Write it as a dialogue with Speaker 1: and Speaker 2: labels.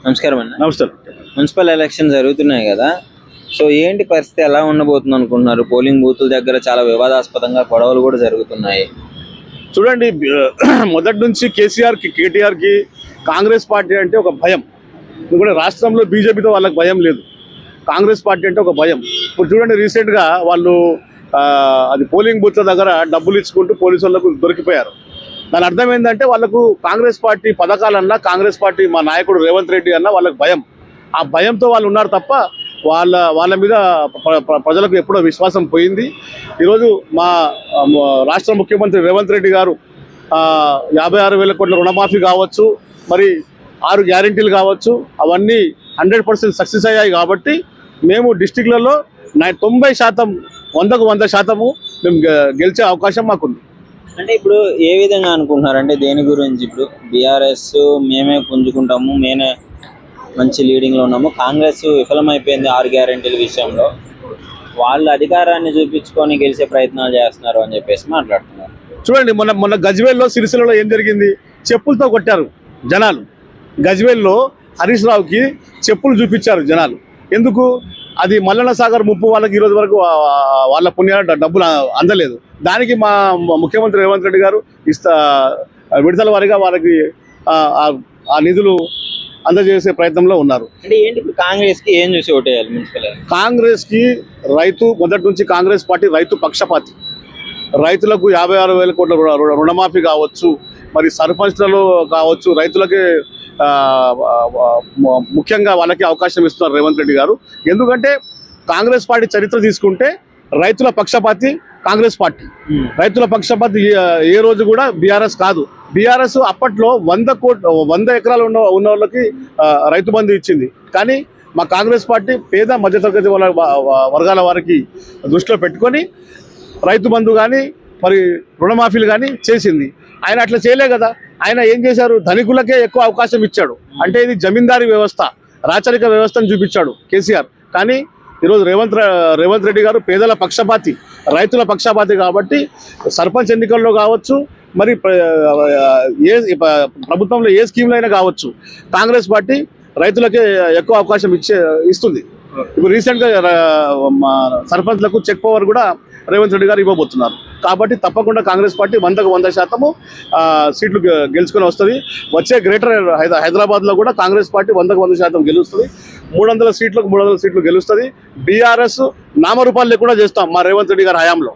Speaker 1: నమస్కారం అన్న.
Speaker 2: నమస్కారం.
Speaker 1: మున్సిపల్ ఎలక్షన్ జరుగుతున్నాయి కదా, సో ఏంటి పరిస్థితి ఎలా ఉండబోతుంది అనుకుంటున్నారు? పోలింగ్ బూతుల దగ్గర చాలా వివాదాస్పదంగా గొడవలు కూడా జరుగుతున్నాయి.
Speaker 2: చూడండి, మొదటి నుంచి కేటీఆర్కి కాంగ్రెస్ పార్టీ అంటే ఒక భయం. ఎందుకంటే రాష్ట్రంలో బీజేపీతో వాళ్ళకి భయం లేదు, కాంగ్రెస్ పార్టీ అంటే ఒక భయం. ఇప్పుడు చూడండి, రీసెంట్గా వాళ్ళు అది పోలింగ్ బూత్ల దగ్గర డబ్బులు ఇచ్చుకుంటూ పోలీసు వాళ్ళకు దొరికిపోయారు. దాని అర్థం ఏంటంటే వాళ్ళకు కాంగ్రెస్ పార్టీ పథకాలన్నా, కాంగ్రెస్ పార్టీ మా నాయకుడు రేవంత్ రెడ్డి అన్నా వాళ్ళకి భయం. ఆ భయంతో వాళ్ళు ఉన్నారు తప్ప వాళ్ళ మీద ప్రజలకు ఎప్పుడో విశ్వాసం పోయింది. ఈరోజు మా రాష్ట్ర ముఖ్యమంత్రి రేవంత్ రెడ్డి గారు 56,000 కోట్ల రుణమాఫీ కావచ్చు, మరి 6 గ్యారెంటీలు కావచ్చు, అవన్నీ 100% సక్సెస్ అయ్యాయి. కాబట్టి మేము డిస్టిక్లలో 90%, 100కు 100% మేము గెలిచే అవకాశం మాకుంది.
Speaker 1: అంటే ఇప్పుడు ఏ విధంగా అనుకుంటున్నారు? అంటే దేని గురించి? ఇప్పుడు బీఆర్ఎస్ మేమే పుంజుకుంటాము, మేమే మంచి లీడింగ్లో ఉన్నాము, కాంగ్రెస్ విఫలమైపోయింది 6 గ్యారెంటీల విషయంలో, వాళ్ళు అధికారాన్ని చూపించుకొని గెలిచే ప్రయత్నాలు చేస్తున్నారు అని చెప్పేసి మాట్లాడుతున్నారు.
Speaker 2: చూడండి, మొన్న గజ్వేల్లో, సిరిసిల్లలో ఏం జరిగింది? చెప్పులతో కొట్టారు జనాలు. గజ్వేల్లో హరీష్ రావుకి చెప్పులు చూపించారు జనాలు. ఎందుకు? అది మల్లన్న సాగర్ ముప్పు వాళ్ళకి ఈరోజు వరకు వాళ్ళ పుణ్యాల డబ్బులు అందలేదు. దానికి మా ముఖ్యమంత్రి రేవంత్ రెడ్డి గారు విడతల వారిగా వాళ్ళకి ఆ నిధులు అందజేసే ప్రయత్నంలో ఉన్నారు.
Speaker 1: అంటే ఏంటి ఇప్పుడు కాంగ్రెస్కి ఏం చూసి ఓటేయాలి? మున్సిపల్
Speaker 2: కాంగ్రెస్కి రైతు, మొదటి నుంచి కాంగ్రెస్ పార్టీ రైతు పక్షపాతి. రైతులకు 56,000 కోట్ల రుణమాఫీ కావచ్చు, మరి సర్పంచ్లలో కావచ్చు, రైతులకి ముఖ్యంగా వాళ్ళకి అవకాశం ఇస్తున్నారు రేవంత్ రెడ్డి గారు. ఎందుకంటే కాంగ్రెస్ పార్టీ చరిత్ర తీసుకుంటే రైతుల పక్షపాతి కాంగ్రెస్ పార్టీ. రైతుల పక్షపాతి ఏ రోజు కూడా బీఆర్ఎస్ కాదు. బీఆర్ఎస్ అప్పట్లో 100 ఎకరాలు ఉన్న వాళ్ళకి రైతు బంధు ఇచ్చింది. కానీ మా కాంగ్రెస్ పార్టీ పేద మధ్యతరగతి వర్గాల వారికి దృష్టిలో పెట్టుకొని రైతు బంధు కానీ, మరి రుణమాఫీలు కానీ చేసింది. ఆయన అట్లా చేయలే కదా. ఆయన ఏం చేశారు? ధనికులకే ఎక్కువ అవకాశం ఇచ్చాడు. అంటే ఇది జమీందారీ వ్యవస్థ, రాచరిక వ్యవస్థను చూపించాడు కేసీఆర్. కానీ ఈరోజు రేవంత్ రెడ్డి గారు పేదల పక్షపాతి, రైతుల పక్షపాతి. కాబట్టి సర్పంచ్ ఎన్నికల్లో కావచ్చు, మరి ప్రభుత్వంలో ఏ స్కీమ్లో అయినా కావచ్చు, కాంగ్రెస్ పార్టీ రైతులకే ఎక్కువ అవకాశం ఇస్తుంది. ఇప్పుడు రీసెంట్గా సర్పంచ్లకు చెక్ పవర్ కూడా రేవంత్ రెడ్డి గారు ఇవ్వబోతున్నారు. కాబట్టి తప్పకుండా కాంగ్రెస్ పార్టీ 100కు 100% సీట్లు గెలుచుకొని వస్తుంది. వచ్చే గ్రేటర్ హైదరాబాద్లో కూడా కాంగ్రెస్ పార్టీ 100కు 100% గెలుస్తుంది. 300 సీట్లు గెలుస్తుంది. బీఆర్ఎస్ నామరూపాలు లేకుండా చేస్తాం మా రేవంత్ రెడ్డి గారి హయాంలో.